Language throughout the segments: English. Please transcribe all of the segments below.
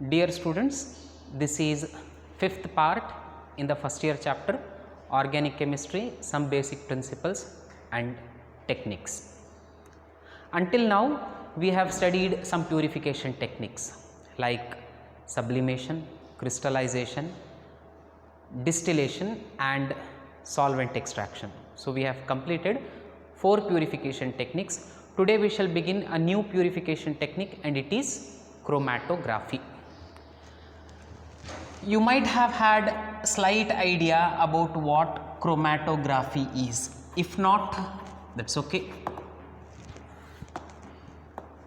Dear students, this is fifth part in the first year chapter Organic Chemistry, some basic principles and techniques. Until now we have studied some purification techniques like sublimation, crystallization, distillation and solvent extraction. So we have completed 4 purification techniques. Today we shall begin a new purification technique and it is chromatography. You might have had a slight idea about what chromatography is. If not, that's okay.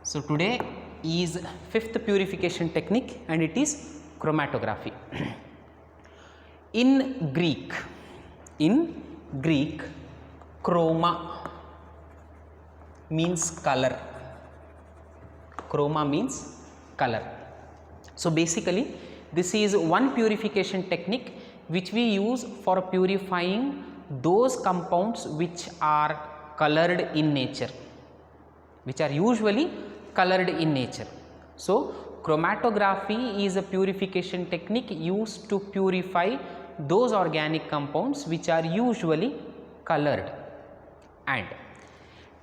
So today is 5th purification technique and it is chromatography. In Greek, chroma means color. Chroma means color. So basically this is one purification technique which we use for purifying those compounds which are colored in nature, which are usually colored in nature. So chromatography is a purification technique used to purify those organic compounds which are usually colored. And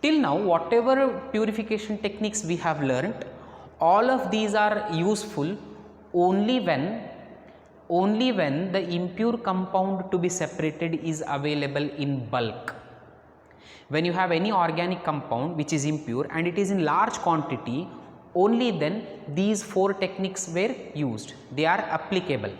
till now whatever purification techniques we have learnt, all of these are useful only when the impure compound to be separated is available in bulk. When you have any organic compound which is impure and it is in large quantity, only then these 4 techniques were used. They are applicable.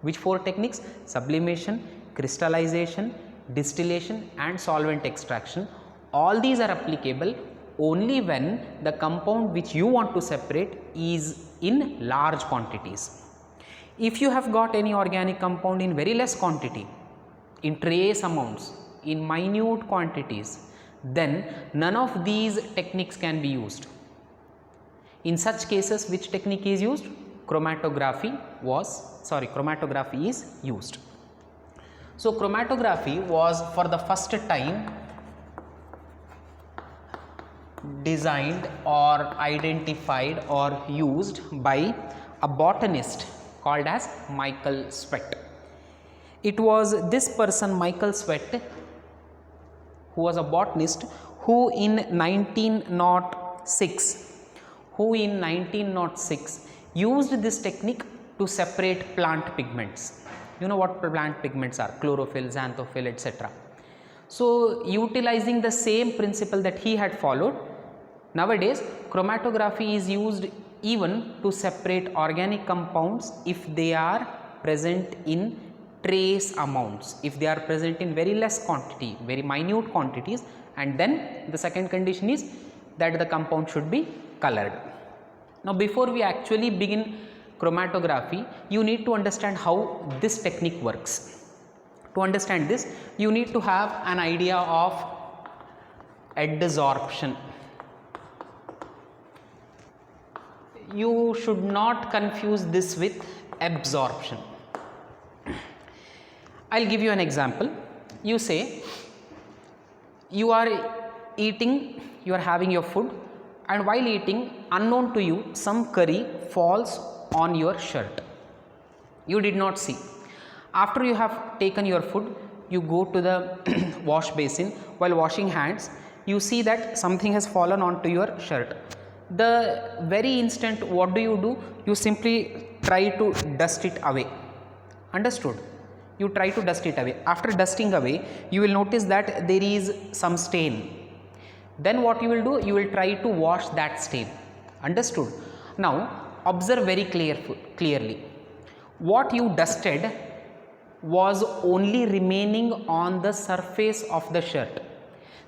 Which 4 techniques? Sublimation, crystallization, distillation and solvent extraction. All these are applicable only when the compound which you want to separate is in large quantities. If you have got any organic compound in very less quantity, in trace amounts, in minute quantities, then none of these techniques can be used. In such cases, which technique is used? Chromatography is used. So chromatography was for the first time designed or identified or used by a botanist called as Michael Sweat. It was this person Michael Sweat, who was a botanist, who in 1906 used this technique to separate plant pigments. You know what plant pigments are? Chlorophyll, xanthophyll, etc. So utilizing the same principle that he had followed, nowadays chromatography is used even to separate organic compounds if they are present in trace amounts, if they are present in very less quantity, very minute quantities, and then the second condition is that the compound should be colored. Now before we actually begin chromatography, you need to understand how this technique works. To understand this, you need to have an idea of adsorption. You should not confuse this with absorption. I'll give you an example. You say you are eating, you are having your food, and while eating, unknown to you, some curry falls on your shirt. You did not see. After you have taken your food, you go to the wash basin. While washing hands, you see that something has fallen onto your shirt. The very instant, what do? You simply try to dust it away. Understood? You try to dust it away. After dusting away, you will notice that there is some stain. Then what you will do? You will try to wash that stain. Understood? Now observe very clearly. What you dusted was only remaining on the surface of the shirt.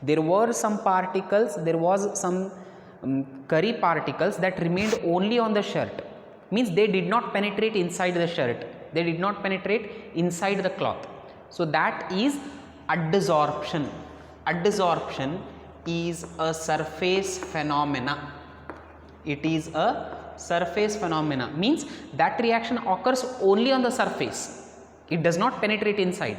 There were some particles, there was some curry particles that remained only on the shirt. Means they did not penetrate inside the shirt. They did not penetrate inside the cloth. So that is adsorption. Adsorption is a surface phenomena. It is a surface phenomena. Means that reaction occurs only on the surface. It does not penetrate inside.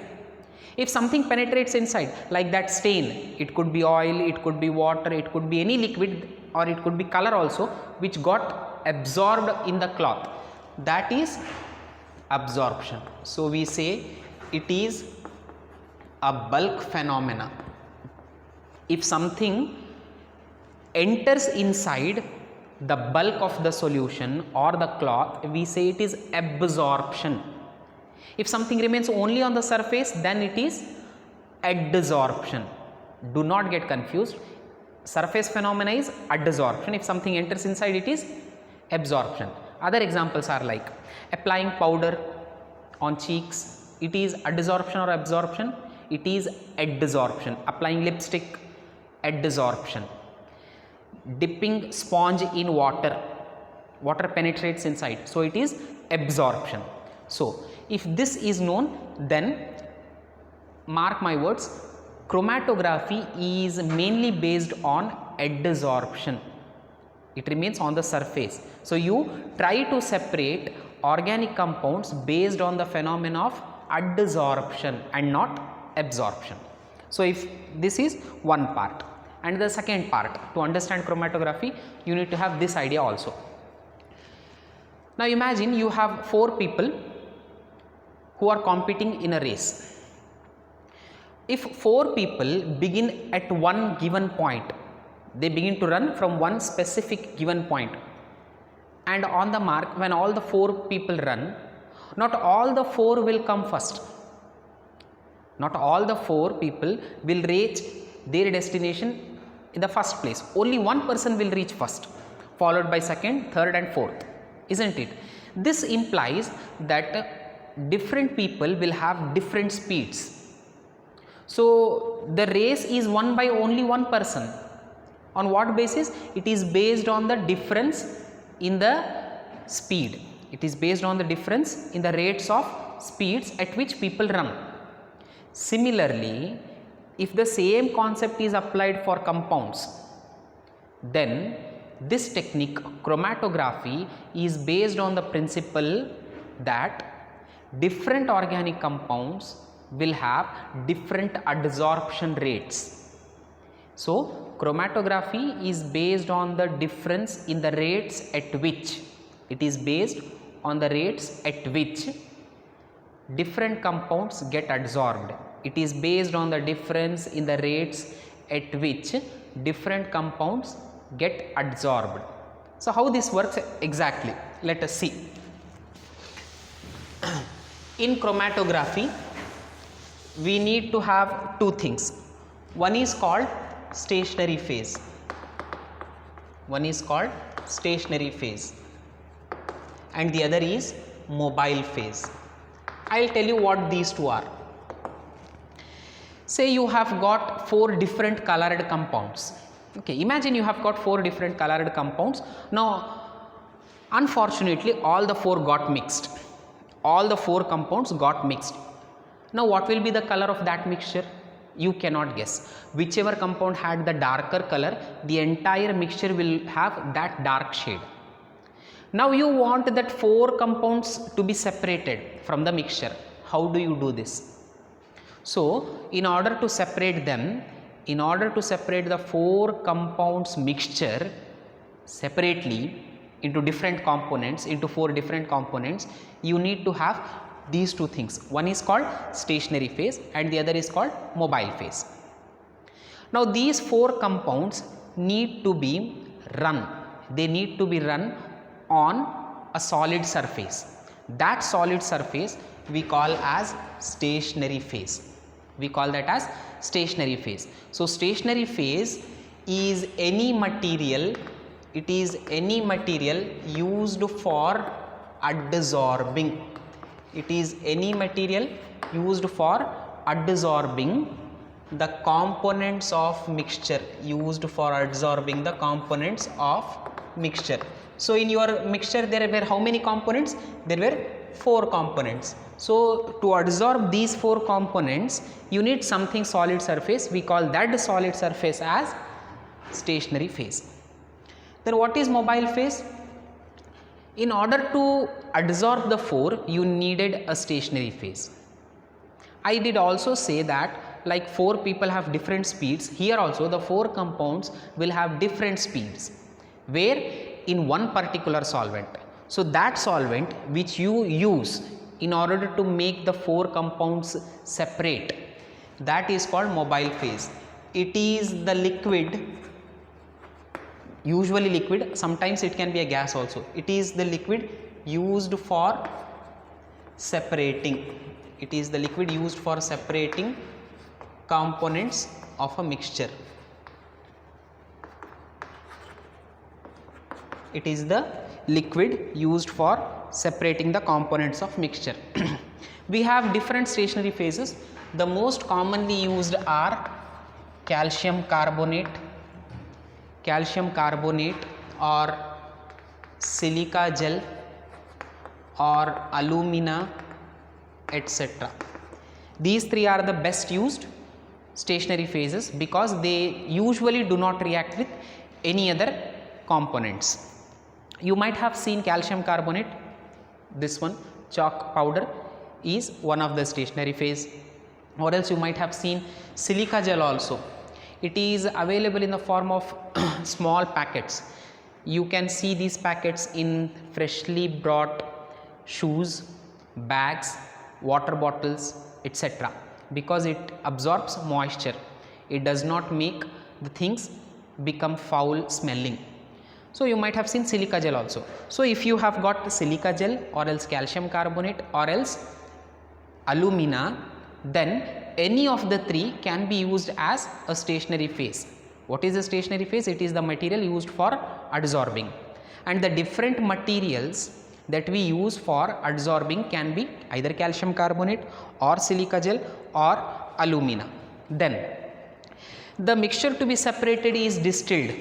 If something penetrates inside, like that stain, it could be oil, it could be water, it could be any liquid, or it could be color also, which got absorbed in the cloth. that is absorption. So we say it is a bulk phenomena. If something enters inside the bulk of the solution or the cloth, we say it is absorption. If something remains only on the surface, then it is adsorption. Do not get confused. Surface phenomena is adsorption. If something enters inside, it is absorption. Other examples are like applying powder on cheeks. It is adsorption or absorption? It is adsorption. Applying lipstick, adsorption. Dipping sponge in water, water penetrates inside, so it is absorption. So if this is known, then mark my words, chromatography is mainly based on adsorption. It remains on the surface. So you try to separate organic compounds based on the phenomena of adsorption and not absorption. So if this is one part. And the second part, to understand chromatography, you need to have this idea also. Now imagine you have 4 people who are competing in a race. If 4 people begin at one given point, they begin to run from one specific given point, and on the mark, when all the 4 people run, not all the 4 will come first. Not all the 4 people will reach their destination in the first place. Only one person will reach first, followed by second, third and fourth, isn't it? This implies that different people will have different speeds. So the race is won by only one person. On what basis? It is based on the difference in the speed. It is based on the difference in the rates of speeds at which people run. Similarly, if the same concept is applied for compounds, then this technique, chromatography, is based on the principle that different organic compounds will have different adsorption rates. So chromatography is based on the difference in the rates at which, it is based on the rates at which different compounds get adsorbed. It is based on the difference in the rates at which different compounds get adsorbed. So how this works exactly? Let us see. In chromatography, we need to have 2 things. One is called stationary phase. One is called stationary phase and the other is mobile phase. I will tell you what these 2 are. Say you have got 4 different colored compounds. Okay, imagine you have got 4 different colored compounds. Now, unfortunately, all the 4 got mixed. All the 4 compounds got mixed. Now, what will be the color of that mixture? You cannot guess. Whichever compound had the darker color, the entire mixture will have that dark shade. Now, you want that 4 compounds to be separated from the mixture. How do you do this? So, in order to separate them, in order to separate the 4 compounds mixture separately into different components, into 4 different components, you need to have these 2 things. One is called stationary phase and the other is called mobile phase. Now, these 4 compounds need to be run. They need to be run on a solid surface. That solid surface we call as stationary phase. We call that as stationary phase. So stationary phase is any material, it is any material used for adsorbing. It is any material used for adsorbing the components of mixture, used for adsorbing the components of mixture. So in your mixture there were how many components? There were 4 components. So to adsorb these 4 components, you need something solid surface. We call that solid surface as stationary phase. Then what is mobile phase? In order to adsorb the 4, you needed a stationary phase. I did also say that like 4 people have different speeds, here also the 4 compounds will have different speeds, where in one particular solvent. So that solvent which you use in order to make the 4 compounds separate, that is called mobile phase. It is the liquid, usually liquid, sometimes it can be a gas also. It is the liquid used for separating. It is the liquid used for separating components of a mixture. It is the liquid used for separating the components of mixture. We have different stationary phases. The most commonly used are calcium carbonate or silica gel or alumina, etc. These 3 are the best used stationary phases because they usually do not react with any other components. You might have seen calcium carbonate, this one, chalk powder is one of the stationary phase, or else you might have seen silica gel also. It is available in the form of small packets. You can see these packets in freshly brought shoes, bags, water bottles, etc. because it absorbs moisture. It does not make the things become foul smelling. So you might have seen silica gel also. So if you have got silica gel or else calcium carbonate or else alumina, then any of the 3 can be used as a stationary phase. What is a stationary phase? It is the material used for adsorbing, and the different materials that we use for adsorbing can be either calcium carbonate or silica gel or alumina. Then the mixture to be separated is distilled.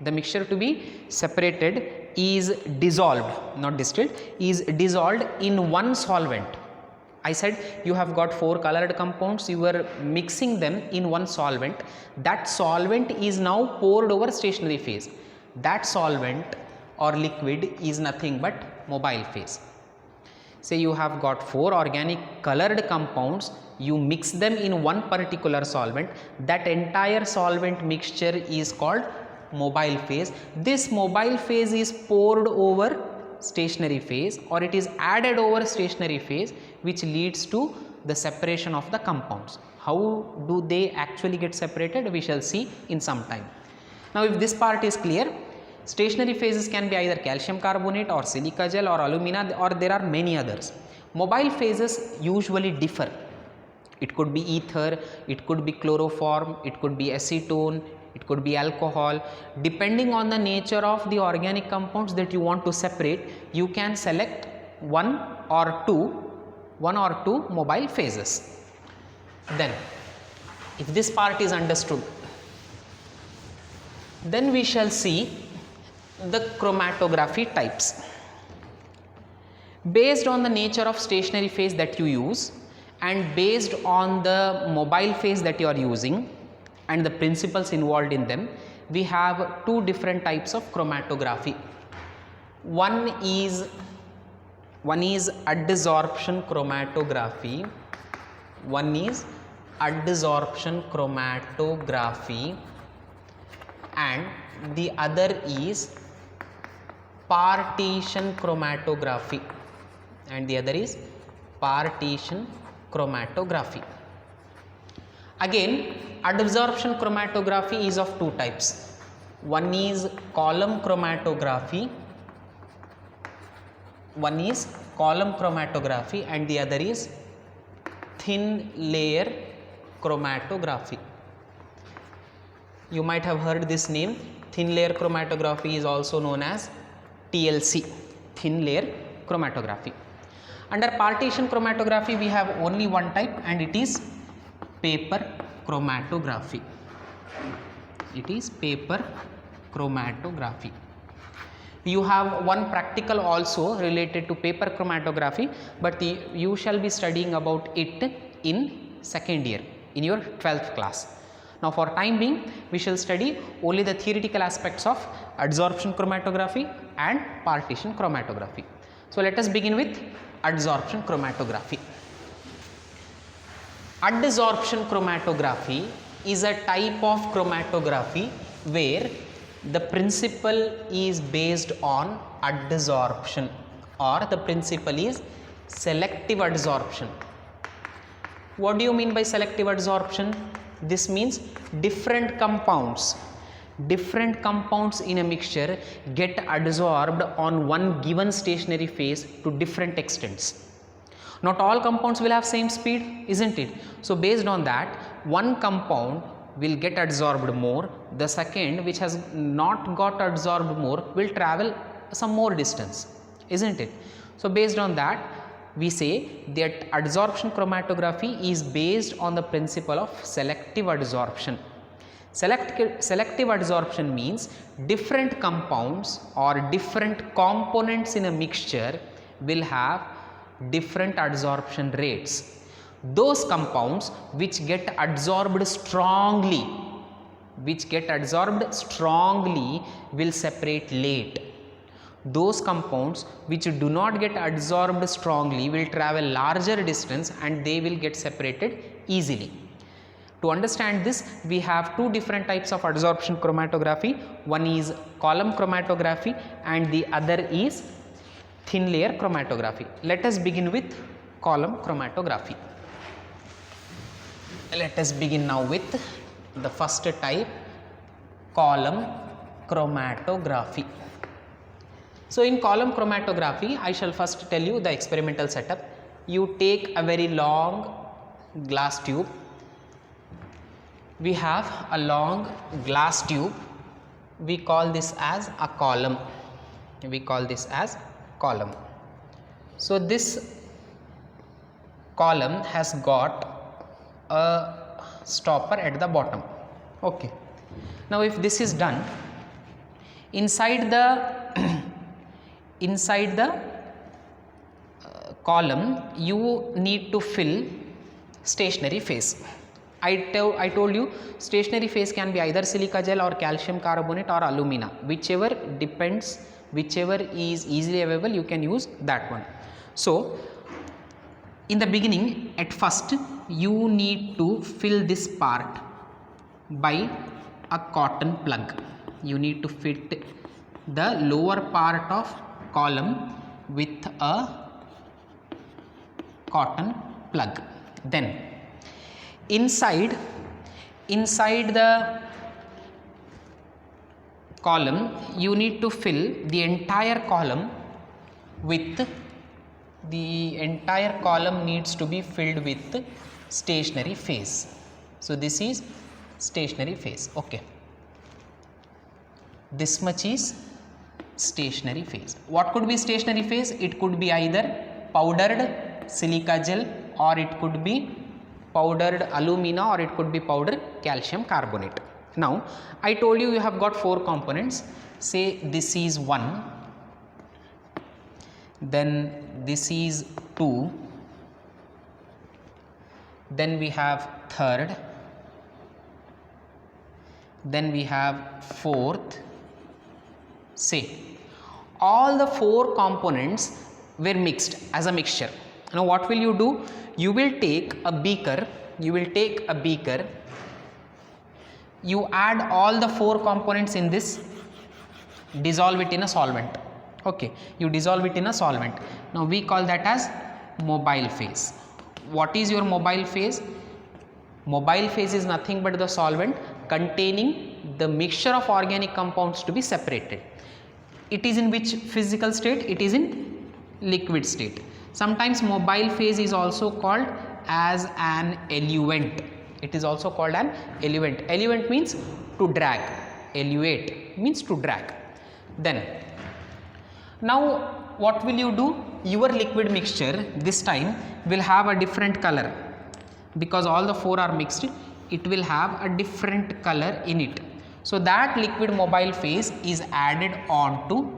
The mixture to be separated is dissolved, not distilled, is dissolved in one solvent. I said you have got 4 colored compounds, you were mixing them in one solvent. That solvent is now poured over stationary phase. That solvent or liquid is nothing but mobile phase. Say you have got 4 organic colored compounds, you mix them in one particular solvent, that entire solvent mixture is called mobile phase. This mobile phase is poured over stationary phase or it is added over stationary phase, which leads to the separation of the compounds. How do they actually get separated? We shall see in some time. Now if this part is clear, stationary phases can be either calcium carbonate or silica gel or alumina, or there are many others. Mobile phases usually differ. It could be ether, it could be chloroform, it could be acetone, it could be alcohol. Depending on the nature of the organic compounds that you want to separate, you can select one or two mobile phases. Then if this part is understood, then we shall see the chromatography types. Based on the nature of stationary phase that you use and based on the mobile phase that you are using and the principles involved in them, we have 2 different types of chromatography. One is adsorption chromatography. One is adsorption chromatography and the other is partition chromatography, and the other is partition chromatography. Again, adsorption chromatography is of 2 types. One is column chromatography, and the other is thin layer chromatography. You might have heard this name. Thin layer chromatography is also known as TLC, thin layer chromatography. Under partition chromatography, we have only one type, and it is paper chromatography. It is paper chromatography. You have one practical also related to paper chromatography, but you shall be studying about it in second year in your 12th class. Now for time being, we shall study only the theoretical aspects of adsorption chromatography and partition chromatography. So let us begin with adsorption chromatography. Adsorption chromatography is a type of chromatography where the principle is based on adsorption. or the principle is selective adsorption. What do you mean by selective adsorption? This means different compounds in a mixture get adsorbed on one given stationary phase to different extents. Not all compounds will have same speed, isn't it? So based on that, one compound will get adsorbed more, the second which has not got adsorbed more will travel some more distance, isn't it? So based on that, we say that adsorption chromatography is based on the principle of selective adsorption. Selective adsorption means different compounds or different components in a mixture will have different adsorption rates. Those compounds which get adsorbed strongly will separate late. Those compounds which do not get adsorbed strongly will travel larger distance and they will get separated easily. To understand this, we have two different types of adsorption chromatography. One is column chromatography and the other is thin layer chromatography. Let us begin with column chromatography. Let us begin now with the first type, column chromatography. So in column chromatography, I shall first tell you the experimental setup. You take a very long glass tube. We have a long glass tube. We call this as a column. So this column has got a stopper at the bottom. Okay. Now if this is done, inside the column you need to fill stationary phase. I told you stationary phase can be either silica gel or calcium carbonate or alumina, whichever is easily available, you can use that one. So in the beginning, at first you need to fill this part by a cotton plug. You need to fit the lower part of column with a cotton plug. Then inside the column you need to fill the entire column with needs to be filled with stationary phase. So this is stationary phase. Okay, this much is stationary phase. What could be stationary phase? It could be either powdered silica gel, or it could be powdered alumina, or it could be powdered calcium carbonate. Now I told you have got 4 components. Say this is 1, then this is 2, then we have third, then we have fourth. Say all the 4 components were mixed as a mixture. Now what will you do? You will take a beaker, you add all the 4 components in this, dissolve it in a solvent. Okay, you dissolve it in a solvent. Now we call that as mobile phase. What is your mobile phase? Mobile phase is nothing but the solvent containing the mixture of organic compounds to be separated. It is in which physical state? It is in liquid state. Sometimes mobile phase is also called as an eluent. It is also called an eluent. Eluent means to drag. Eluate means to drag. Then now what will you do? Your liquid mixture this time will have a different color, because all the 4 are mixed. It will have a different color in it. So that liquid mobile phase is added on to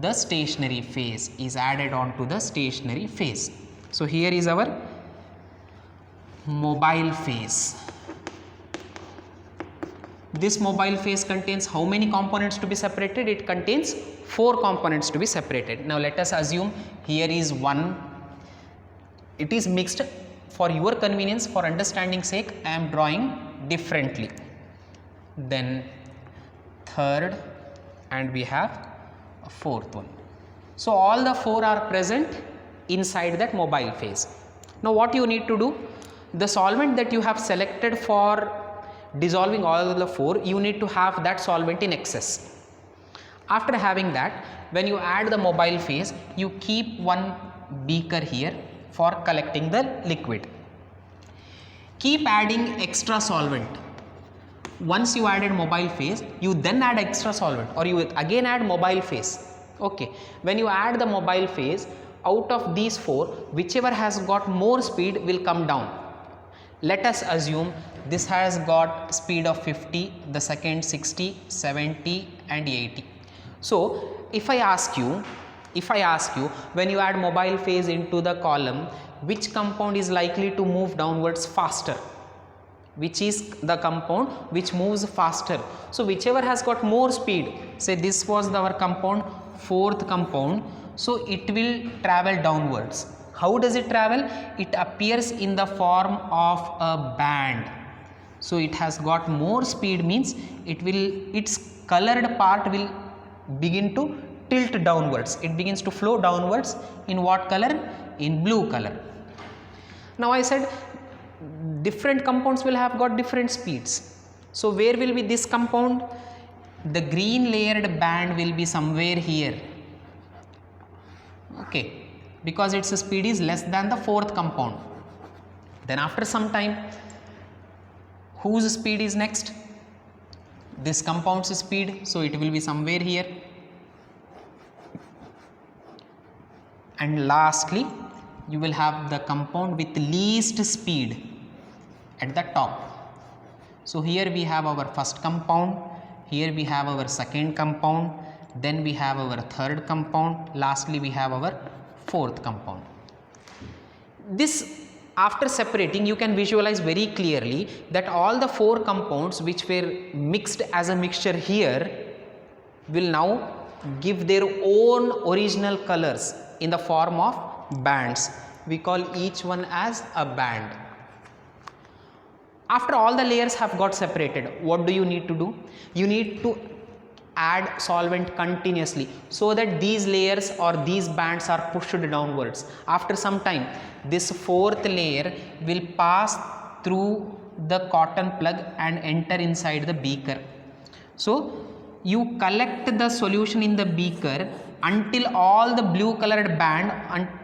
the stationary phase, So here is our mobile phase. This mobile phase contains how many components to be separated? It contains 4 components to be separated. Now let us assume here is 1. It is mixed. For your convenience, for understanding sake, I am drawing differently. Then third, and we have a fourth one. So all the 4 are present inside that mobile phase. Now what you need to do, the solvent that you have selected for dissolving all the 4, you need to have that solvent in excess. After having that, when you add the mobile phase, you keep one beaker here for collecting the liquid. Keep adding extra solvent. Once you added mobile phase, you then add extra solvent, or you again add mobile phase. Okay, when you add the mobile phase, out of these 4, whichever has got more speed will come down. Let us assume this has got speed of 50, the second 60, 70 and 80. So if I ask you when you add mobile phase into the column, which compound is likely to move downwards faster? Which is the compound which moves faster? So whichever has got more speed, say this was our compound, 4th compound, so it will travel downwards. How does it travel? It appears in the form of a band. So it has got more speed, means its colored part will begin to tilt downwards. It begins to flow downwards in what color? In blue color. Now I said different compounds will have got different speeds. So where will be this compound? The green layered band will be somewhere here. Okay, because its speed is less than the 4th compound. Then after some time, whose speed is next? This compound's speed, so it will be somewhere here. And lastly, you will have the compound with least speed at the top. So here we have our first compound, here we have our second compound, then we have our third compound, lastly we have our 4th compound. This, after separating, you can visualize very clearly that all the 4 compounds which were mixed as a mixture here will now give their own original colors in the form of bands. We call each one as a band. After all the layers have got separated, what do you need to do? You need to add solvent continuously so that these layers or these bands are pushed downwards. After some time, this 4th layer will pass through the cotton plug and enter inside the beaker. So you collect the solution in the beaker until all the blue colored band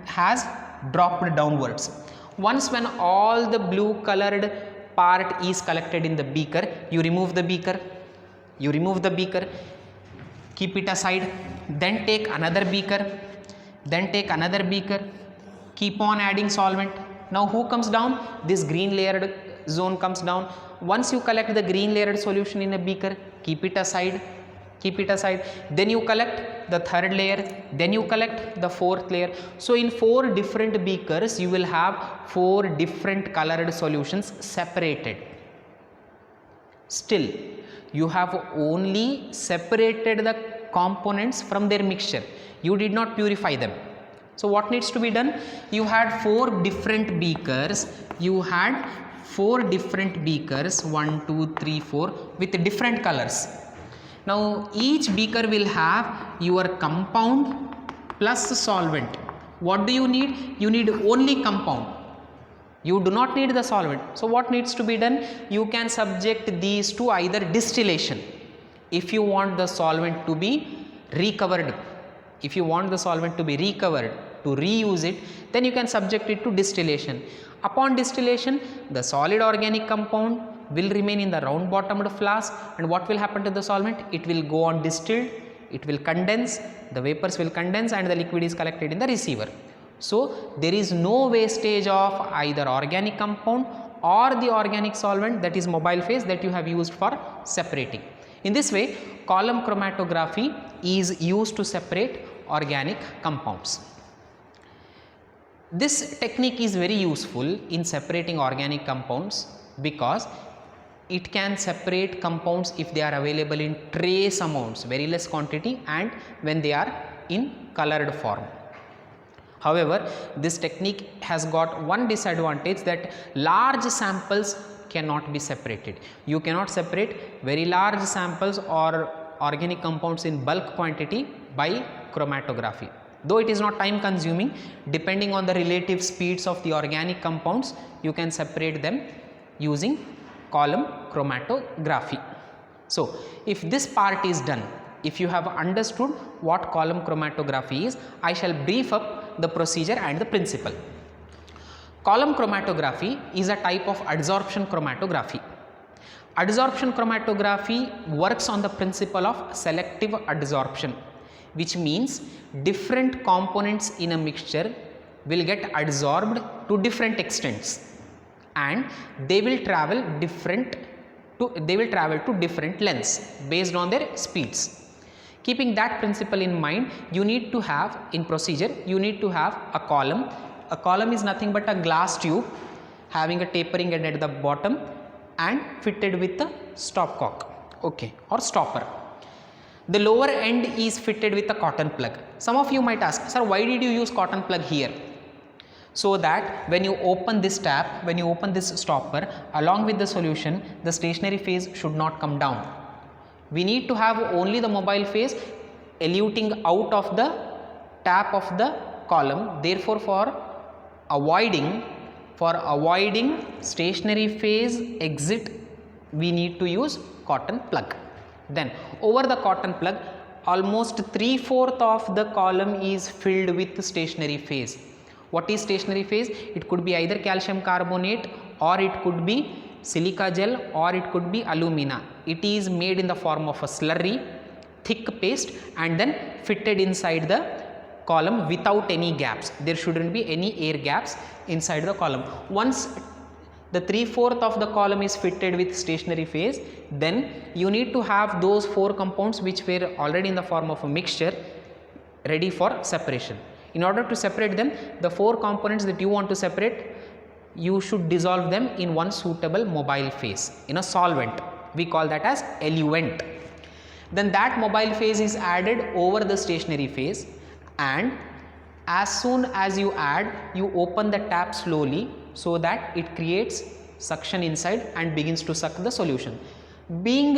has dropped downwards. Once when all the blue colored part is collected in the beaker, you remove the beaker, keep it aside, then take another beaker, keep on adding solvent. Now who comes down? This green layered zone comes down. Once you collect the green layered solution in a beaker, keep it aside, then you collect the 3rd layer, then you collect the 4th layer. So in 4 different beakers you will have 4 different colored solutions separated. Still you have only separated the components from their mixture, you did not purify them. So what needs to be done? You had 4 different beakers, 1, 2, 3, 4 with different colors. Now each beaker will have your compound plus solvent. What do you need? You need only compound. You do not need the solvent. So what needs to be done? You can subject these to either distillation. If you want the solvent to be recovered, to reuse it, then you can subject it to distillation. Upon distillation, the solid organic compound will remain in the round bottomed flask, and what will happen to the solvent? It will go on distilled, it will condense, the vapors will condense and the liquid is collected in the receiver. So there is no wastage of either organic compound or the organic solvent, that is mobile phase, that you have used for separating. In this way, column chromatography is used to separate organic compounds. This technique is very useful in separating organic compounds because it can separate compounds if they are available in trace amounts, very less quantity, and when they are in colored form. However, this technique has got one disadvantage, that large samples cannot be separated. You cannot separate very large samples or organic compounds in bulk quantity by chromatography. Though it is not time consuming, depending on the relative speeds of the organic compounds, you can separate them using column chromatography. So if this part is done, if you have understood what column chromatography is, I shall brief up the procedure and the principle. Column chromatography is a type of adsorption chromatography. Adsorption chromatography works on the principle of selective adsorption, which means different components in a mixture will get adsorbed to different extents, and they will travel to different lengths based on their speeds. Keeping that principle in mind, you need to have, in procedure, you need to have a column. A column is nothing but a glass tube having a tapering end at the bottom and fitted with a stopcock, okay, or stopper. The lower end is fitted with a cotton plug. Some of you might ask, sir, why did you use cotton plug here? So that when you open this tap, when you open this stopper, along with the solution, the stationary phase should not come down. We need to have only the mobile phase eluting out of the tap of the column. Therefore, for avoiding stationary phase exit, we need to use cotton plug. Then over the cotton plug, almost 3/4 of the column is filled with stationary phase. What is stationary phase? It could be either calcium carbonate, or it could be silica gel, or it could be alumina. It is made in the form of a slurry, thick paste, and then fitted inside the column without any gaps. There shouldn't be any air gaps inside the column. Once the 3/4 of the column is fitted with stationary phase, then you need to have those 4 compounds which were already in the form of a mixture ready for separation. In order to separate them, the 4 components that you want to separate, you should dissolve them in one suitable mobile phase in a solvent. We call that as eluent. Then that mobile phase is added over the stationary phase, and as soon as you add, you open the tap slowly so that it creates suction inside and begins to suck the solution. Being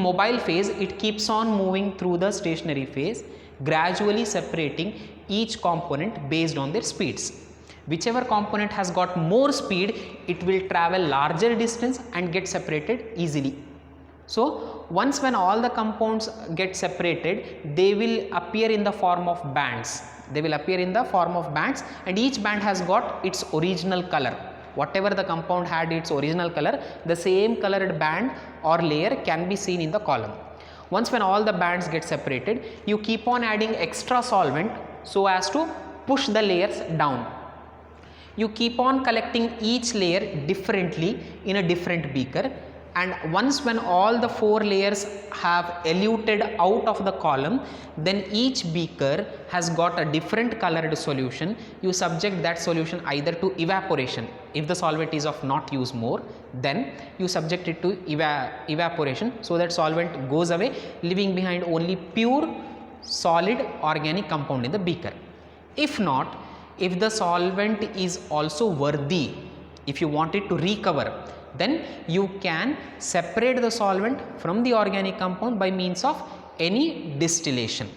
mobile phase, it keeps on moving through the stationary phase, gradually separating each component based on their speeds. Whichever component has got more speed, it will travel larger distance and get separated easily. So once when all the compounds get separated, they will appear in the form of bands. They will appear in the form of bands, and each band has got its original color. Whatever the compound had its original color, the same colored band or layer can be seen in the column. Once when all the bands get separated, you keep on adding extra solvent so as to push the layers down. You keep on collecting each layer differently in a different beaker, and once when all the 4 layers have eluted out of the column, then each beaker has got a different colored solution. You subject that solution either to evaporation. If the solvent is of not use more, then you subject it to evaporation, so that solvent goes away, leaving behind only pure solid organic compound in the beaker. If not, if the solvent is also worthy, if you want it to recover, then you can separate the solvent from the organic compound by means of any distillation.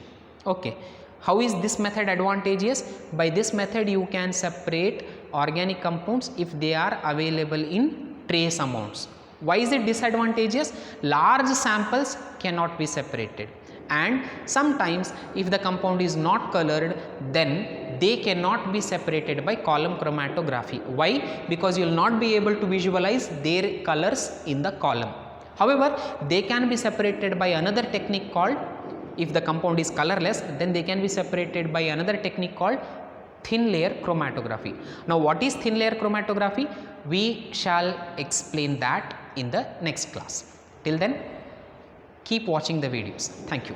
Okay. How is this method advantageous? By this method, you can separate organic compounds if they are available in trace amounts. Why is it disadvantageous? Large samples cannot be separated, and sometimes if the compound is not colored, then they cannot be separated by column chromatography. Why? Because you will not be able to visualize their colors in the column. However, they can be separated by another technique called, if the compound is colorless, then they can be separated by another technique called thin layer chromatography. Now, what is thin layer chromatography? We shall explain that in the next class. Till then, keep watching the videos. Thank you.